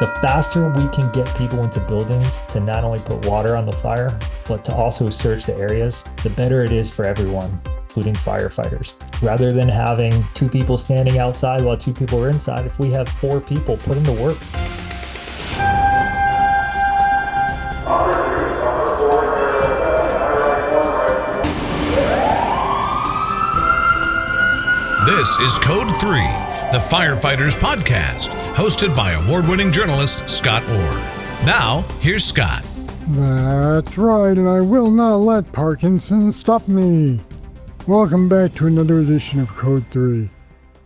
The faster we can get people into buildings to not only put water on the fire, but to also search the areas, the better it is for everyone, including firefighters. Rather than having 2 people standing outside while 2 people are inside, if we have 4 people put them to work. This is Code 3, the Firefighters podcast, hosted by award-winning journalist Scott Orr. Now, here's Scott. That's right, and I will not let Parkinson stop me. Welcome back to another edition of Code 3.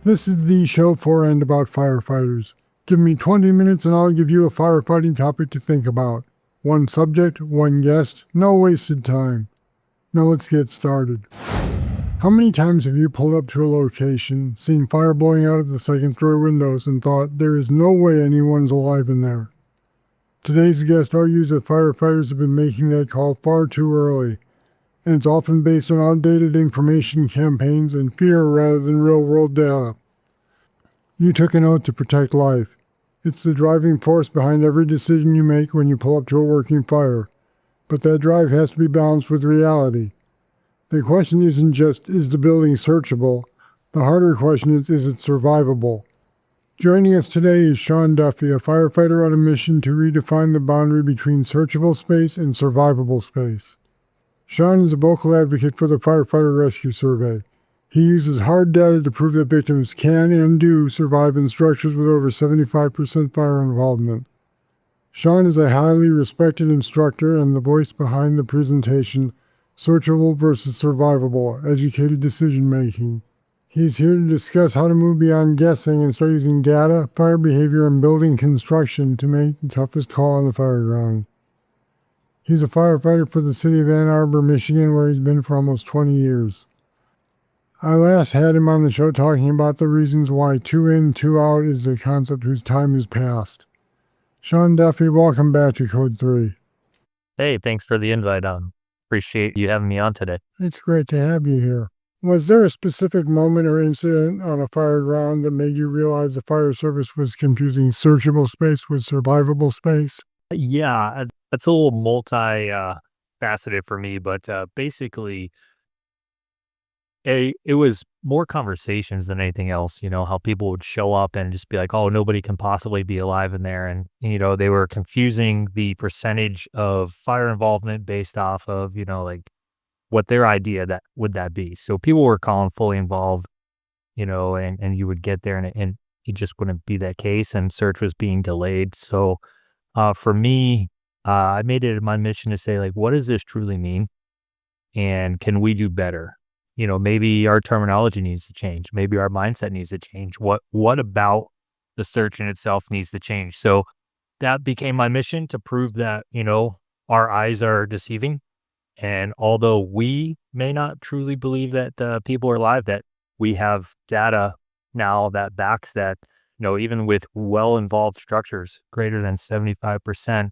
This is the show for and about firefighters. Give me 20 minutes and I'll give you a firefighting topic to think about. One subject, one guest, no wasted time. Now let's get started. How many times have you pulled up to a location, seen fire blowing out of the second-story windows, and thought, there is no way anyone's alive in there? Today's guest argues that firefighters have been making that call far too early, and it's often based on outdated information campaigns and fear rather than real-world data. You took an oath to protect life. It's the driving force behind every decision you make when you pull up to a working fire. But that drive has to be balanced with reality. The question isn't just, is the building searchable? The harder question is it survivable? Joining us today is Sean Duffy, a firefighter on a mission to redefine the boundary between searchable space and survivable space. Sean is a vocal advocate for the Firefighter Rescue Survey. He uses hard data to prove that victims can and do survive in structures with over 75% fire involvement. Sean is a highly respected instructor and the voice behind the presentation Searchable versus Survivable, Educated Decision Making. He's here to discuss how to move beyond guessing and start using data, fire behavior, and building construction to make the toughest call on the fire ground. He's a firefighter for the city of Ann Arbor, Michigan, where he's been for almost 20 years. I last had him on the show talking about the reasons why 2 in, 2 out is a concept whose time is past. Sean Duffy, welcome back to Code 3. Hey, thanks for the invite. Appreciate you having me on today. It's great to have you here. Was there a specific moment or incident on a fire ground that made you realize the fire service was confusing searchable space with survivable space? Yeah, that's a little multi-faceted for me, but basically, it was more conversations than anything else. You know, how people would show up and just be like, oh, nobody can possibly be alive in there. And, you know, they were confusing the percentage of fire involvement based off of, you know, like what their idea that would that be. So people were calling fully involved, you know, and you would get there and it just wouldn't be that case. And search was being delayed. So for me, I made it my mission to say, like, what does this truly mean? And can we do better? You know, maybe our terminology needs to change. Maybe our mindset needs to change. What about the search in itself needs to change? So that became my mission to prove that, you know, our eyes are deceiving. And although we may not truly believe that people are alive, that we have data now that backs that, you know, even with well-involved structures, greater than 75%,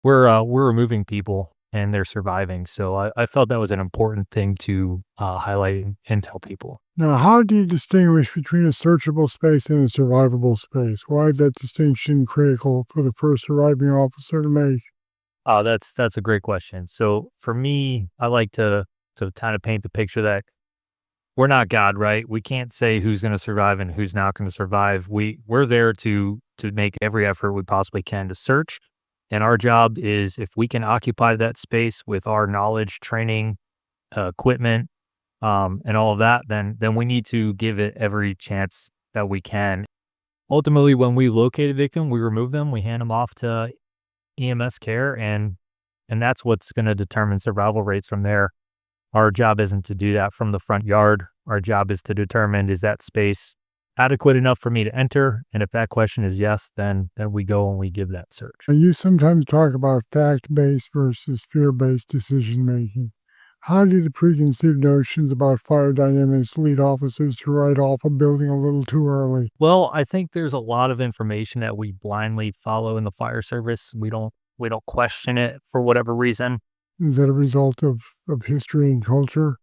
we're removing people and they're surviving. So I felt that was an important thing to highlight and tell people. Now, how do you distinguish between a searchable space and a survivable space? Why is that distinction critical for the first arriving officer to make? That's a great question. So for me, I like to kind of paint the picture that we're not God, right? We can't say who's going to survive and who's not going to survive. We're there to make every effort we possibly can to search. And our job is if we can occupy that space with our knowledge, training, equipment, and all of that, then we need to give it every chance that we can. Ultimately, when we locate a victim, we remove them, we hand them off to EMS care, and that's what's going to determine survival rates from there. Our job isn't to do that from the front yard. Our job is to determine, is that space adequate enough for me to enter? And if that question is yes, then we go and we give that search. You sometimes talk about fact-based versus fear-based decision making. How do the preconceived notions about fire dynamics lead officers to write off a building a little too early? Well, I think there's a lot of information that we blindly follow in the fire service. We don't question it for whatever reason. Is that a result of history and culture?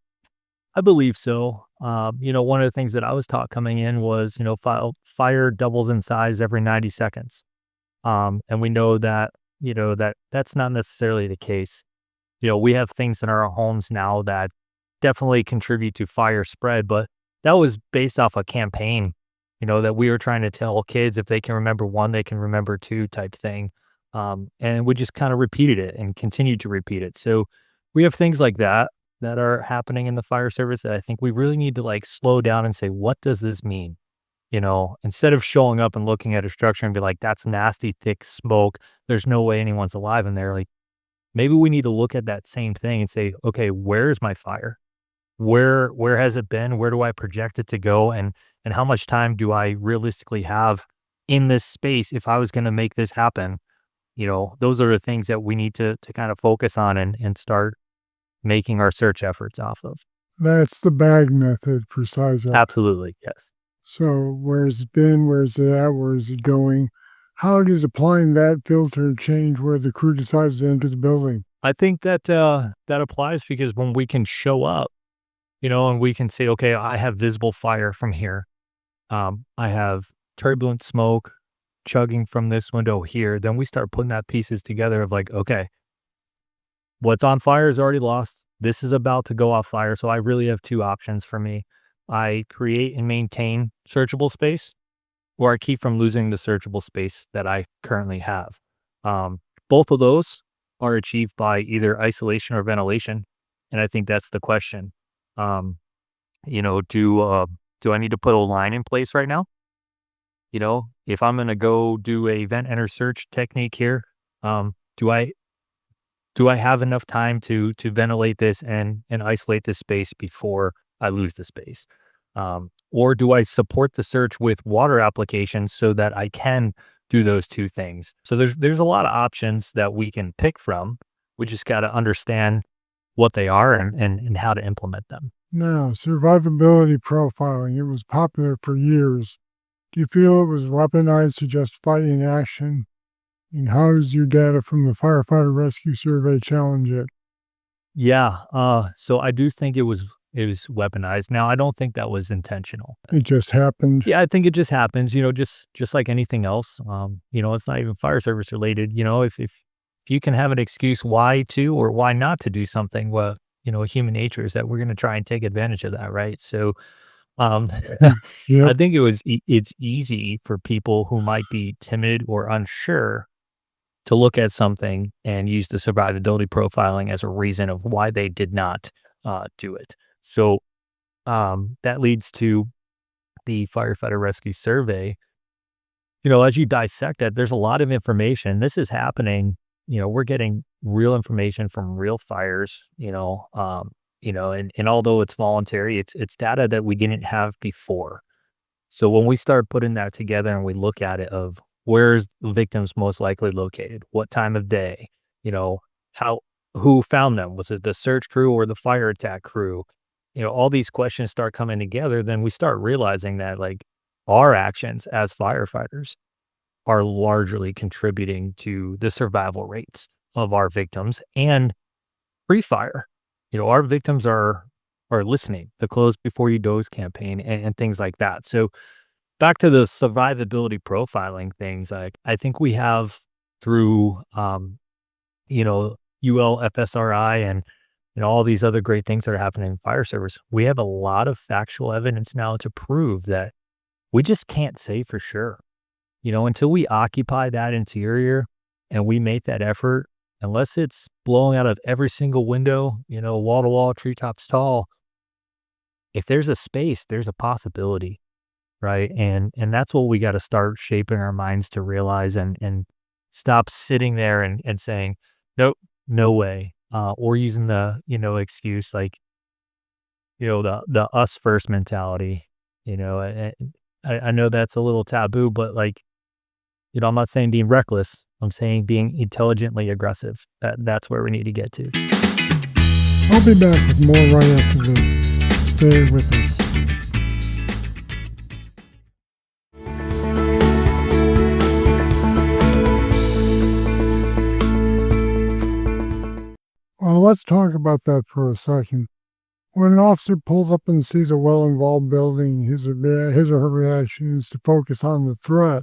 I believe so. One of the things that I was taught coming in was, fire doubles in size every 90 seconds. And we know that, that's not necessarily the case. We have things in our homes now that definitely contribute to fire spread, but that was based off a campaign, that we were trying to tell kids if they can remember one, they can remember two type thing. And we just kind of repeated it and continued to repeat it. So we have things like that are happening in the fire service that I think we really need to like slow down and say, what does this mean? Instead of showing up and looking at a structure and be like, that's nasty, thick smoke. There's no way anyone's alive in there. Like maybe we need to look at that same thing and say, okay, where's my fire? Where has it been? Where do I project it to go? And how much time do I realistically have in this space if I was going to make this happen? Those are the things that we need to kind of focus on and start making our search efforts off of. That's the bag method for size up. Absolutely, yes. So where's it been? Where's it at? Where is it going? How does applying that filter change where the crew decides to enter the building? I think that that applies because when we can show up, and we can say, okay, I have visible fire from here. I have turbulent smoke chugging from this window here. Then we start putting that pieces together of like, okay, what's on fire is already lost. This is about to go off fire. So I really have two options for me. I create and maintain searchable space, or I keep from losing the searchable space that I currently have. Both of those are achieved by either isolation or ventilation. And I think that's the question. Do I need to put a line in place right now? If I'm going to go do a vent enter search technique here, do I have enough time to ventilate this and isolate this space before I lose the space? Or do I support the search with water applications so that I can do those two things? So there's a lot of options that we can pick from. We just got to understand what they are and how to implement them. Now, survivability profiling, it was popular for years. Do you feel it was weaponized to justify inaction? And how does your data from the Firefighter Rescue Survey challenge it? Yeah, so I do think it was weaponized. Now, I don't think that was intentional. It just happened. Yeah, I think it just happens, just like anything else. It's not even fire service related. If you can have an excuse why to or why not to do something, well, human nature is that we're going to try and take advantage of that, right? So, Yep. I think it's easy for people who might be timid or unsure to look at something and use the survivability profiling as a reason of why they did not do it. So that leads to the Firefighter Rescue Survey. As you dissect that, there's a lot of information. This is happening. We're getting real information from real fires. And although it's voluntary, it's data that we didn't have before. So when we start putting that together and we look at it of where's the victims most likely located, what time of day, who found them? Was it the search crew or the fire attack crew? All these questions start coming together. Then we start realizing that like our actions as firefighters are largely contributing to the survival rates of our victims and pre-fire. Our victims are listening, the Close Before You Doze campaign and things like that. So back to the survivability profiling things, I think we have through, ULFSRI and all these other great things that are happening in fire service. We have a lot of factual evidence now to prove that we just can't say for sure. Until we occupy that interior and we make that effort, unless it's blowing out of every single window, wall to wall, treetops tall, if there's a space, there's a possibility, right? And that's what we got to start shaping our minds to realize and stop sitting there and saying, nope, no way. Or using the, excuse like, the us first mentality, I know that's a little taboo, but like, I'm not saying being reckless. I'm saying being intelligently aggressive. That's where we need to get to. I'll be back with more right after this. Stay with us. Well, let's talk about that for a second. When an officer pulls up and sees a well-involved building, his or her reaction is to focus on the threat.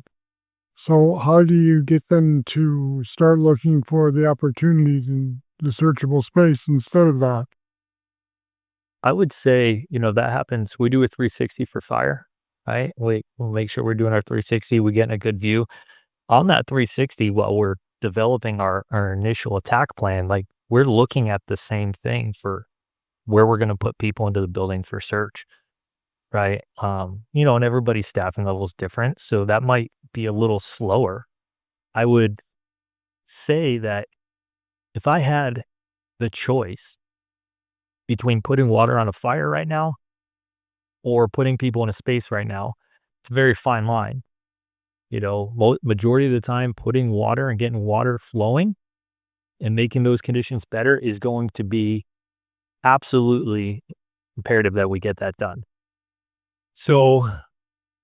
So how do you get them to start looking for the opportunities in the searchable space instead of that? I would say, that happens. We do a 360 for fire, right? We'll make sure we're doing our 360. We get a good view on that 360 while we're developing our initial attack plan. Like we're looking at the same thing for where we're going to put people into the building for search, right? And everybody's staffing level is different. So that might be a little slower. I would say that if I had the choice between putting water on a fire right now or putting people in a space right now, it's a very fine line. Majority of the time, putting water and getting water flowing and making those conditions better is going to be absolutely imperative that we get that done. So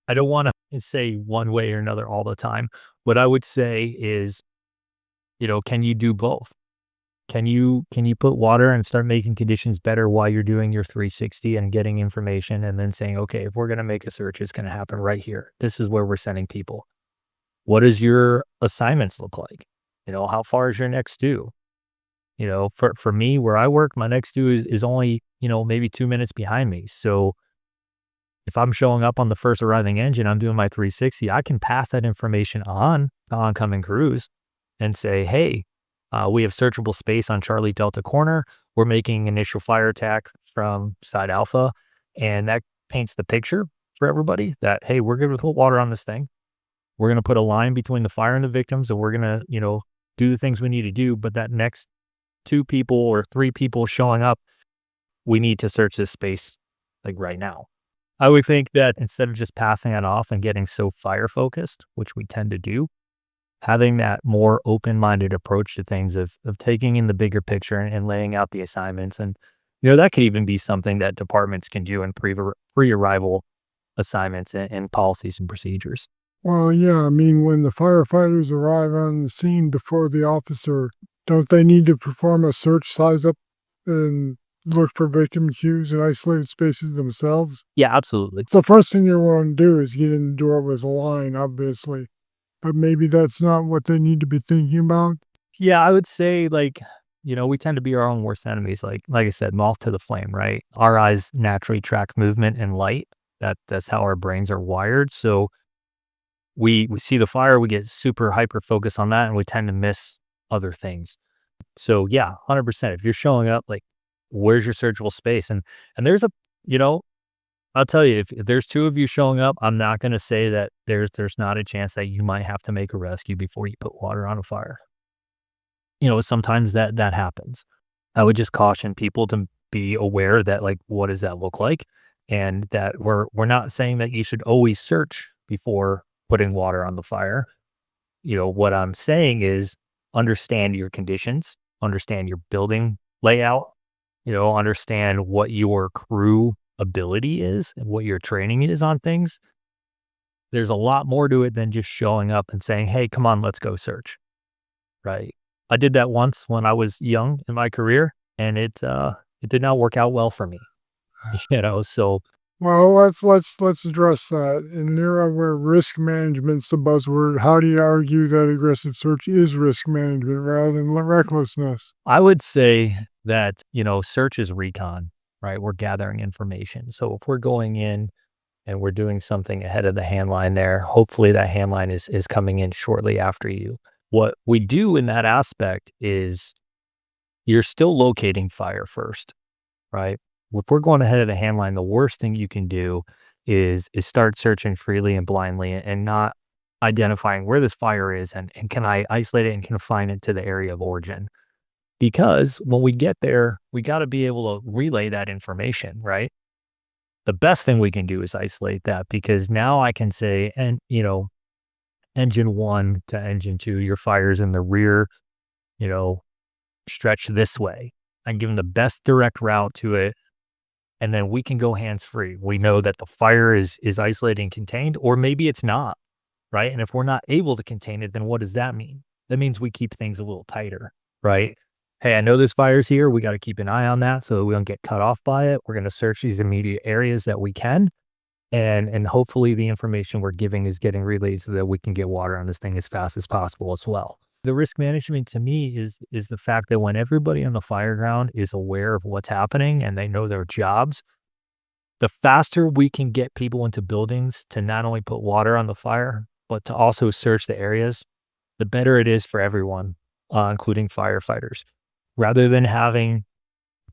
I don't want to say one way or another all the time. What I would say is, can you do both? Can you put water and start making conditions better while you're doing your 360 and getting information and then saying, okay, if we're going to make a search, it's going to happen right here. This is where we're sending people. What does your assignments look like? How far is your next due? For me, where I work, my next due is only, maybe 2 minutes behind me. So if I'm showing up on the first arriving engine, I'm doing my 360, I can pass that information on to oncoming crews and say, hey, we have searchable space on Charlie Delta corner. We're making initial fire attack from side alpha. And that paints the picture for everybody that, hey, we're going to put water on this thing. We're going to put a line between the fire and the victims, and we're going to, do the things we need to do. But that next 2 people or 3 people showing up, we need to search this space like right now. I would think that instead of just passing it off and getting so fire focused, which we tend to do, having that more open-minded approach to things of taking in the bigger picture and laying out the assignments. And, that could even be something that departments can do in pre-arrival assignments and policies and procedures. Well, yeah, I mean, when the firefighters arrive on the scene before the officer, don't they need to perform a search size up and look for victim cues in isolated spaces themselves? Yeah, absolutely. The first thing you want to do is get in the door with a line, obviously, but maybe that's not what they need to be thinking about. Yeah, I would say we tend to be our own worst enemies. Like I said, moth to the flame, right? Our eyes naturally track movement and light. That's how our brains are wired. So we see the fire, we get super hyper focused on that, and we tend to miss other things. So yeah, 100%. If you're showing up, like, where's your searchable space? And there's I'll tell you, if there's 2 of you showing up, I'm not going to say that there's not a chance that you might have to make a rescue before you put water on a fire. Sometimes that happens. I would just caution people to be aware that, like, what does that look like? And that we're not saying that you should always search before putting water on the fire. What I'm saying is understand your conditions, understand your building layout, understand what your crew ability is and what your training is on things. There's a lot more to it than just showing up and saying, hey, come on, let's go search. Right. I did that once when I was young in my career, and it did not work out well for me. So Well, let's address that. In an era where risk management's the buzzword, how do you argue that aggressive search is risk management rather than recklessness? I would say that, search is recon, right? We're gathering information. So if we're going in and we're doing something ahead of the hand line there, hopefully that hand line is coming in shortly after you. What we do in that aspect is you're still locating fire first, right? If we're going ahead of the hand line, the worst thing you can do is start searching freely and blindly and not identifying where this fire is and can I isolate it and confine it to the area of origin. Because when we get there, we got to be able to relay that information, right? The best thing we can do is isolate that because now I can say, and engine one to engine two, your fire's in the rear, you know, stretch this way. I give them the best direct route to it. And then we can go hands free. We know that the fire is isolated and contained, or maybe it's not, right? And if we're not able to contain it, then what does that mean? That means we keep things a little tighter, right? Hey, I know this fire's here. We got to keep an eye on that so that we don't get cut off by it. We're going to search these immediate areas that we can. And hopefully the information we're giving is getting relayed so that we can get water on this thing as fast as possible as well. The risk management to me is the fact that when everybody on the fire ground is aware of what's happening and they know their jobs, the faster we can get people into buildings to not only put water on the fire, but to also search the areas, the better it is for everyone, including firefighters. Rather than having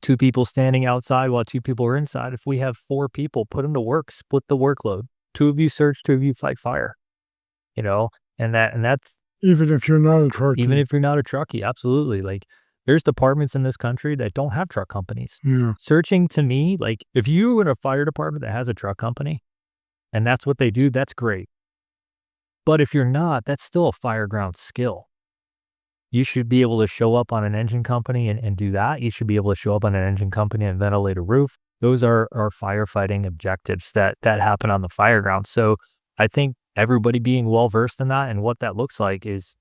two people standing outside while two people are inside, if we have four people, put them to work, split the workload. Two of you search, two of you fight fire, you know, and that's Even if you're not a trucker. even if you're not a truckie, absolutely. Like there's departments in this country that don't have truck companies. Yeah. Searching to me, like if you're in a fire department that has a truck company and that's what they do, that's great. But if you're not, that's still a fireground skill. You should be able to show up on an engine company and do that. You should be able to show up on an engine company and ventilate a roof. Those are firefighting objectives that happen on the fireground. So I think everybody being well versed in that and what that looks like is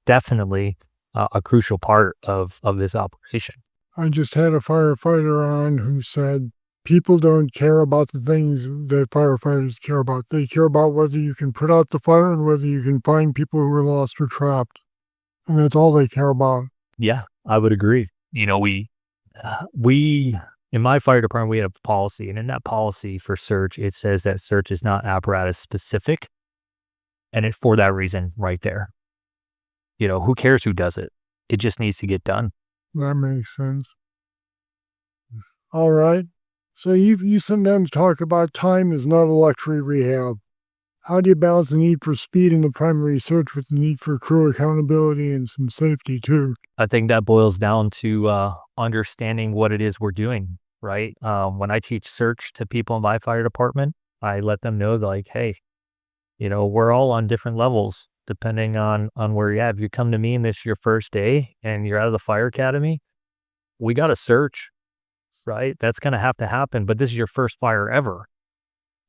definitely a crucial part of this operation. I just had a firefighter on who said people don't care about the things that firefighters care about. They care about whether you can put out the fire and whether you can find people who are lost or trapped. And that's all they care about. Yeah, I would agree. We in my fire department, we have a policy, and in that policy for search, it says that search is not apparatus specific. And it for that reason right there. Who cares who does it? It just needs to get done. That makes sense. All right. So you sometimes talk about time is not a luxury rehab. How do you balance the need for speed in the primary search with the need for crew accountability and some safety too? I think that boils down to understanding what it is we're doing, right? When I teach search to people in my fire department, I let them know like, hey, we're all on different levels depending on where you're at. If you come to me and this is your first day and you're out of the fire academy, we got to search, right? That's going to have to happen, but this is your first fire ever.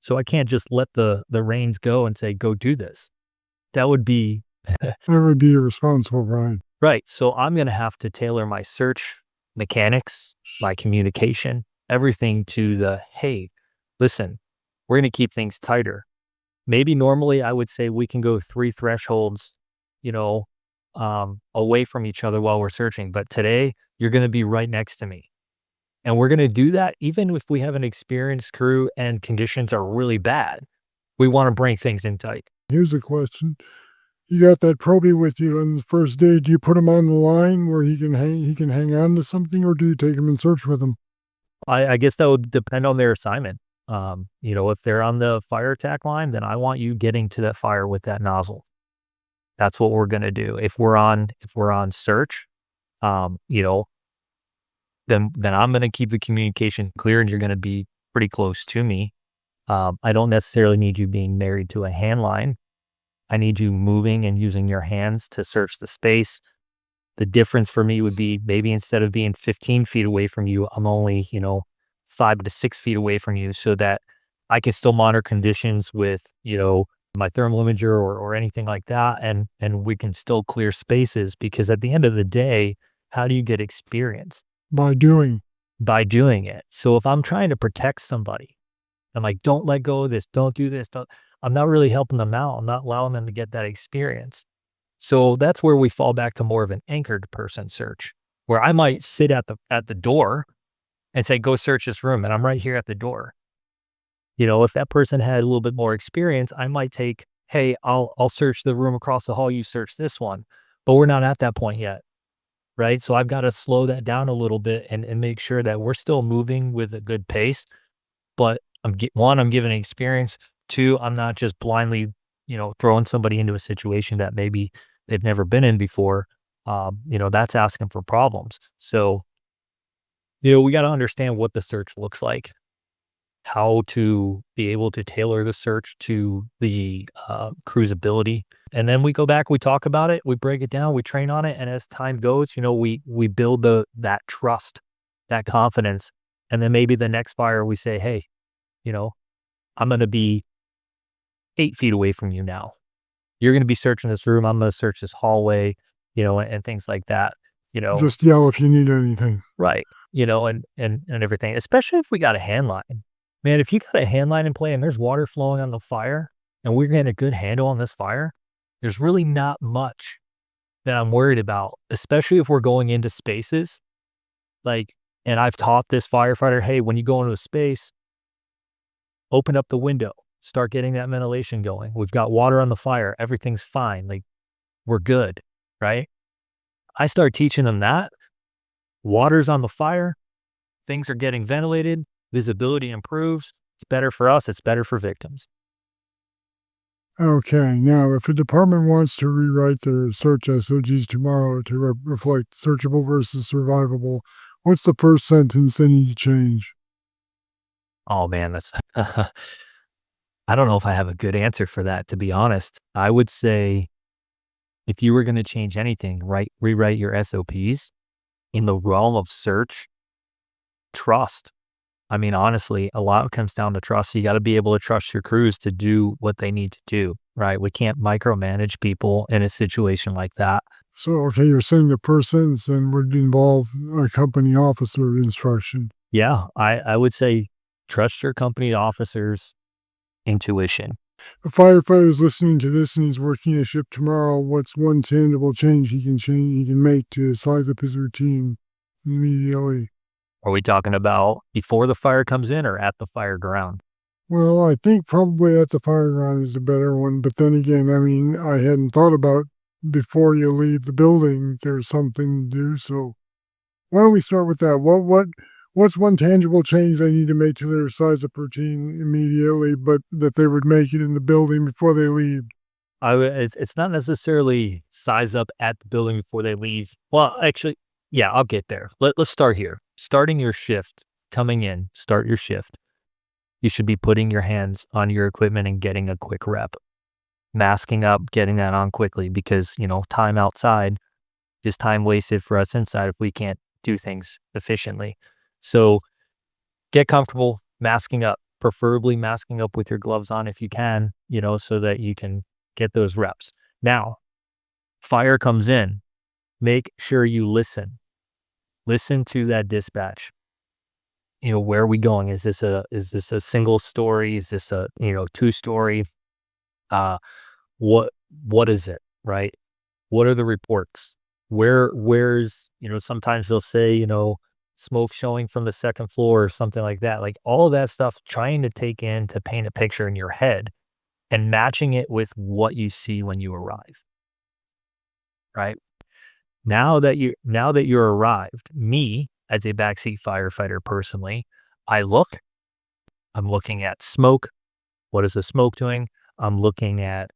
So I can't just let the reins go and say, go do this. That would be That would be irresponsible, Brian. right. So I'm going to have to tailor my search mechanics, my communication, everything to the, hey, listen, we're going to keep things tighter. Maybe normally I would say we can go 3 thresholds, away from each other while we're searching. But today you're going to be right next to me. And we're going to do that even if we have an experienced crew and conditions are really bad. We want to bring things in tight. Here's a question. You got that probie with you on the first day. Do you put him on the line where he can hang on to something, or do you take him and search with him? I guess that would depend on their assignment. If they're on the fire attack line, then I want you getting to that fire with that nozzle. That's what we're going to do. If we're on search, then I'm going to keep the communication clear and you're going to be pretty close to me. I don't necessarily need you being married to a hand line. I need you moving and using your hands to search the space. The difference for me would be maybe instead of being 15 feet away from you, I'm only, 5 to 6 feet away from you so that I can still monitor conditions with, my thermal imager or anything like that. And we can still clear spaces because at the end of the day, how do you get experience? By doing. By doing it. So if I'm trying to protect somebody I'm like, don't let go of this. Don't do this. Don't. I'm not really helping them out. I'm not allowing them to get that experience. So that's where we fall back to more of an anchored person search, where I might sit at the door and say, go search this room. And I'm right here at the door. If that person had a little bit more experience, I might take, hey, I'll search the room across the hall. You search this one, but we're not at that point yet. Right. So I've got to slow that down a little bit and make sure that we're still moving with a good pace. But I'm giving experience. Two, I'm not just blindly, throwing somebody into a situation that maybe they've never been in before. That's asking for problems. So, we got to understand what the search looks like, how to be able to tailor the search to the crew's ability. And then we go back, we talk about it, we break it down, we train on it. And as time goes, we build that trust, that confidence. And then maybe the next fire we say, hey, I'm going to be 8 feet away from you now. You're going to be searching this room. I'm going to search this hallway, and things like that, Just yell if you need anything. right. And everything, especially if we got a hand line. Man, if you got a hand line in play and there's water flowing on the fire and we're getting a good handle on this fire, there's really not much that I'm worried about, especially if we're going into spaces. And I've taught this firefighter, hey, when you go into a space, open up the window, start getting that ventilation going. We've got water on the fire. Everything's fine. We're good, right? I start teaching them that. Water's on the fire. Things are getting ventilated. Visibility improves. It's better for us. It's better for victims. Okay, now if a department wants to rewrite their search SOGs tomorrow to reflect searchable versus survivable, what's the first sentence they need to change? Oh man, that's I don't know if I have a good answer for that, to be honest. I would say if you were going to change anything, rewrite your SOPs in the realm of search, trust. I mean, honestly, a lot comes down to trust. You got to be able to trust your crews to do what they need to do, right? We can't micromanage people in a situation like that. So, okay, you're saying the first sentence then would involve a company officer instruction. Yeah, I would say trust your company officers' intuition. A firefighter is listening to this and he's working a shift tomorrow. What's one tangible change he can make to size up his routine immediately? Are we talking about before the fire comes in or at the fire ground? Well, I think probably at the fire ground is the better one. But then again, I mean, I hadn't thought about before you leave the building, there's something to do. So why don't we start with that? What's one tangible change they need to make to their size up routine immediately, but that they would make it in the building before they leave? It's not necessarily size up at the building before they leave. Well, actually, yeah, I'll get there. Let's start here. Starting your shift, coming in, start your shift. You should be putting your hands on your equipment and getting a quick rep. Masking up, getting that on quickly because, time outside is time wasted for us inside if we can't do things efficiently. So get comfortable masking up, preferably masking up with your gloves on if you can, so that you can get those reps. Now, fire comes in. Make sure you listen. Listen to that dispatch. Where are we going? Is this a single story? Is this a, 2-story? What is it, right? What are the reports? Where's, sometimes they'll say, smoke showing from the second floor or something like that. Like all of that stuff, trying to take in to paint a picture in your head and matching it with what you see when you arrive, right? Now that you're arrived, me as a backseat firefighter personally, I'm looking at smoke. What is the smoke doing? I'm looking at,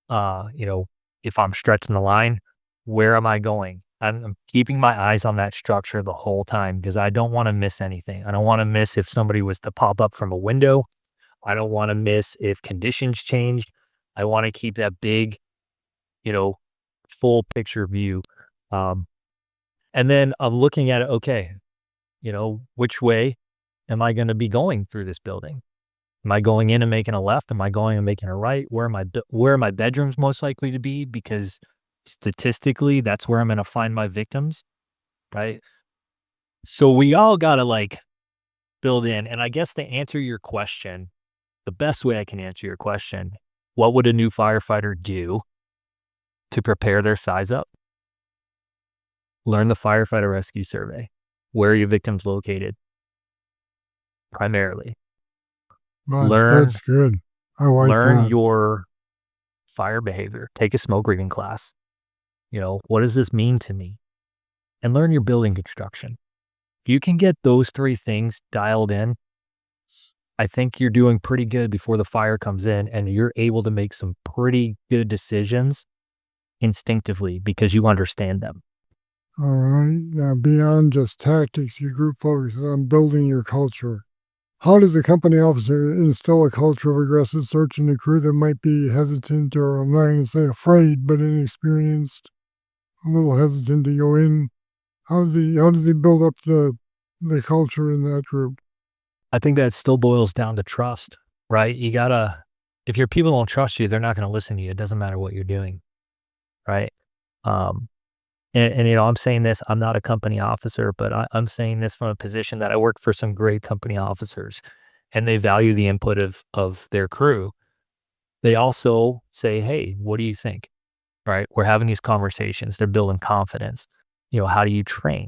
if I'm stretching the line, where am I going? I'm keeping my eyes on that structure the whole time because I don't want to miss anything. I don't want to miss if somebody was to pop up from a window. I don't want to miss if conditions change. I want to keep that big, full picture view. And then I'm looking at it, okay, which way am I going to be going through this building? Am I going in and making a left? Am I going and making a right? Where are my bedrooms most likely to be? Because statistically, that's where I'm going to find my victims, right? So we all got to build in. And I guess to answer your question, the best way I can answer your question, what would a new firefighter do to prepare their size up? Learn the Firefighter Rescue Survey. Where are your victims located? Primarily. But Learn that's good. I like learn that. your fire behavior. Take a smoke reading class. What does this mean to me? And learn your building construction. If you can get those 3 things dialed in, I think you're doing pretty good before the fire comes in, and you're able to make some pretty good decisions instinctively because you understand them. All right. Now, beyond just tactics, your group focuses on building your culture. How does a company officer instill a culture of aggressive search in a crew that might be hesitant, or I'm not going to say afraid, but inexperienced, a little hesitant to go in? How does he build up the culture in that group? I think that still boils down to trust, right? If your people don't trust you, they're not going to listen to you. It doesn't matter what you're doing, right? Um, and I'm saying this, I'm not a company officer, but I'm saying this from a position that I work for some great company officers, and they value the input of their crew. They also say, hey, what do you think? Right? We're having these conversations. They're building confidence. How do you train?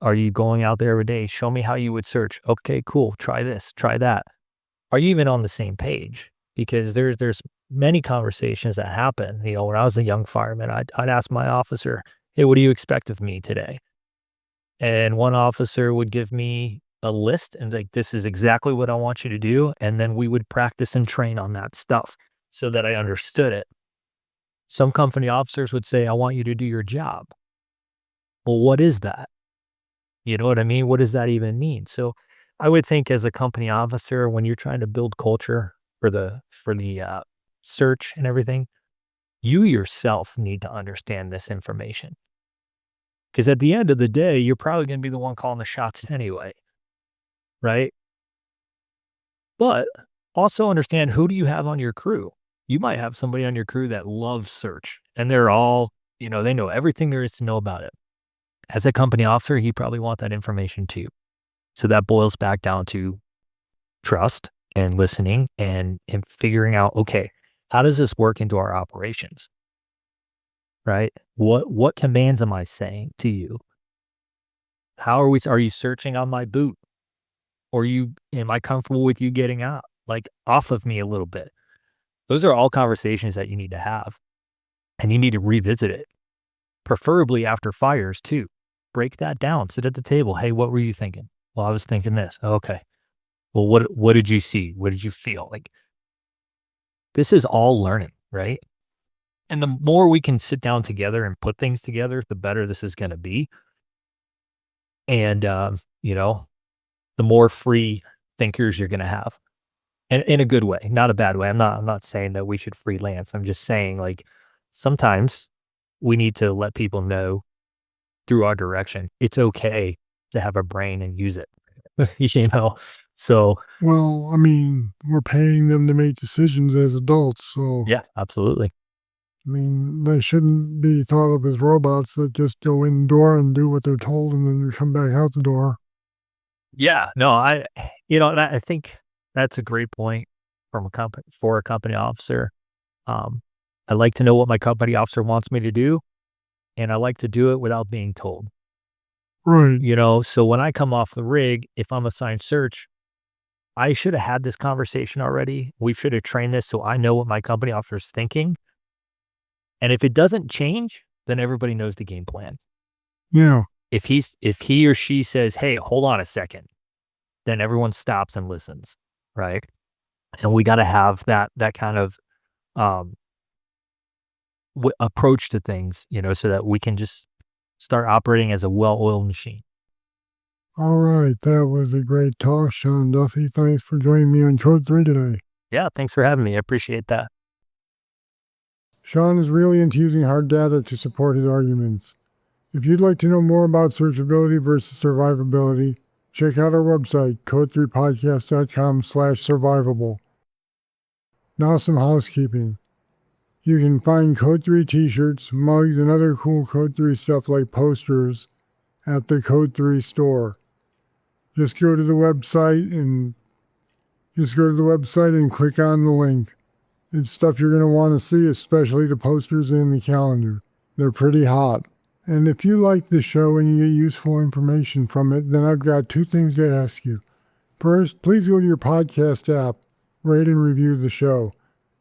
Are you going out there every day? Show me how you would search. Okay, cool. Try this, try that. Are you even on the same page? Because there's many conversations that happen. When I was a young fireman, I'd ask my officer, hey, what do you expect of me today? And one officer would give me a list and like, this is exactly what I want you to do. And then we would practice and train on that stuff so that I understood it. Some company officers would say, I want you to do your job. Well, what is that? You know what I mean? What does that even mean? So I would think as a company officer, when you're trying to build culture for the search and everything, you yourself need to understand this information. Because at the end of the day, you're probably going to be the one calling the shots anyway, right? But also understand, who do you have on your crew? You might have somebody on your crew that loves search, and they're all, they know everything there is to know about it. As a company officer, you probably want that information too. So that boils back down to trust and listening and figuring out, okay, how does this work into our operations? Right? What commands am I saying to you? Are you searching on my boot? Or am I comfortable with you getting out, like off of me a little bit? Those are all conversations that you need to have, and you need to revisit it, preferably after fires too. Break that down, sit at the table. Hey, what were you thinking? Well, I was thinking this. Okay. Well, what did you see? What did you feel? Like, this is all learning, right? And the more we can sit down together and put things together, the better this is going to be. And, the more free thinkers you're going to have, and in a good way, not a bad way. I'm not saying that we should freelance. I'm just saying, like, sometimes we need to let people know through our direction, it's okay to have a brain and use it, So Well, I mean, we're paying them to make decisions as adults, so yeah, absolutely. I mean, they shouldn't be thought of as robots that just go in the door and do what they're told and then come back out the door. Yeah, no, and I think that's a great point for a company officer. Um, I like to know what my company officer wants me to do, and I like to do it without being told. Right. So when I come off the rig, if I'm assigned search, I should have had this conversation already. We should have trained this so I know what my company officer is thinking. And if it doesn't change, then everybody knows the game plan. Yeah. If he or she says, hey, hold on a second, then everyone stops and listens, right? And we got to have that kind of um, approach to things, so that we can just start operating as a well-oiled machine. All right. That was a great talk, Sean Duffy. Thanks for joining me on Code 3 today. Yeah, thanks for having me. I appreciate that. Sean is really into using hard data to support his arguments. If you'd like to know more about searchability versus survivability, check out our website, code3podcast.com/survivable. Now some housekeeping. You can find Code 3 t-shirts, mugs, and other cool Code 3 stuff like posters at the Code 3 store. Just go to the website and click on the link. It's stuff you're going to want to see, especially the posters and the calendar. They're pretty hot. And if you like the show and you get useful information from it, then I've got two things to ask you. First, please go to your podcast app, rate and review the show.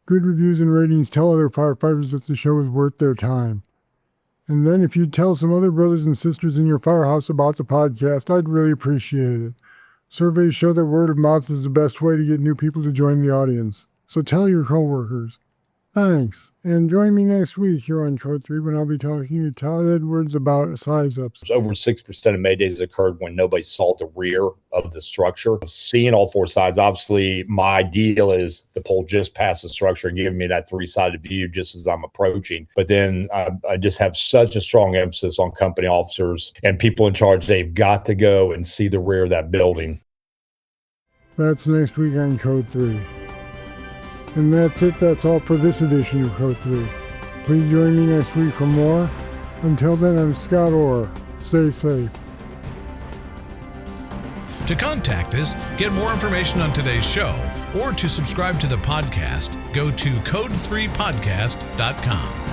Good reviews and ratings tell other firefighters that the show is worth their time. And then if you tell some other brothers and sisters in your firehouse about the podcast, I'd really appreciate it. Surveys show that word of mouth is the best way to get new people to join the audience. So tell your coworkers. Thanks. And join me next week here on Code 3 when I'll be talking to Todd Edwards about size-ups. Over 6% of maydays occurred when nobody saw the rear of the structure. Seeing all four sides, obviously, my ideal is the pole just past the structure and giving me that three-sided view just as I'm approaching. But then I just have such a strong emphasis on company officers and people in charge. They've got to go and see the rear of that building. That's next week on Code 3. And that's it. That's all for this edition of Code 3. Please join me next week for more. Until then, I'm Scott Orr. Stay safe. To contact us, get more information on today's show, or to subscribe to the podcast, go to code3podcast.com.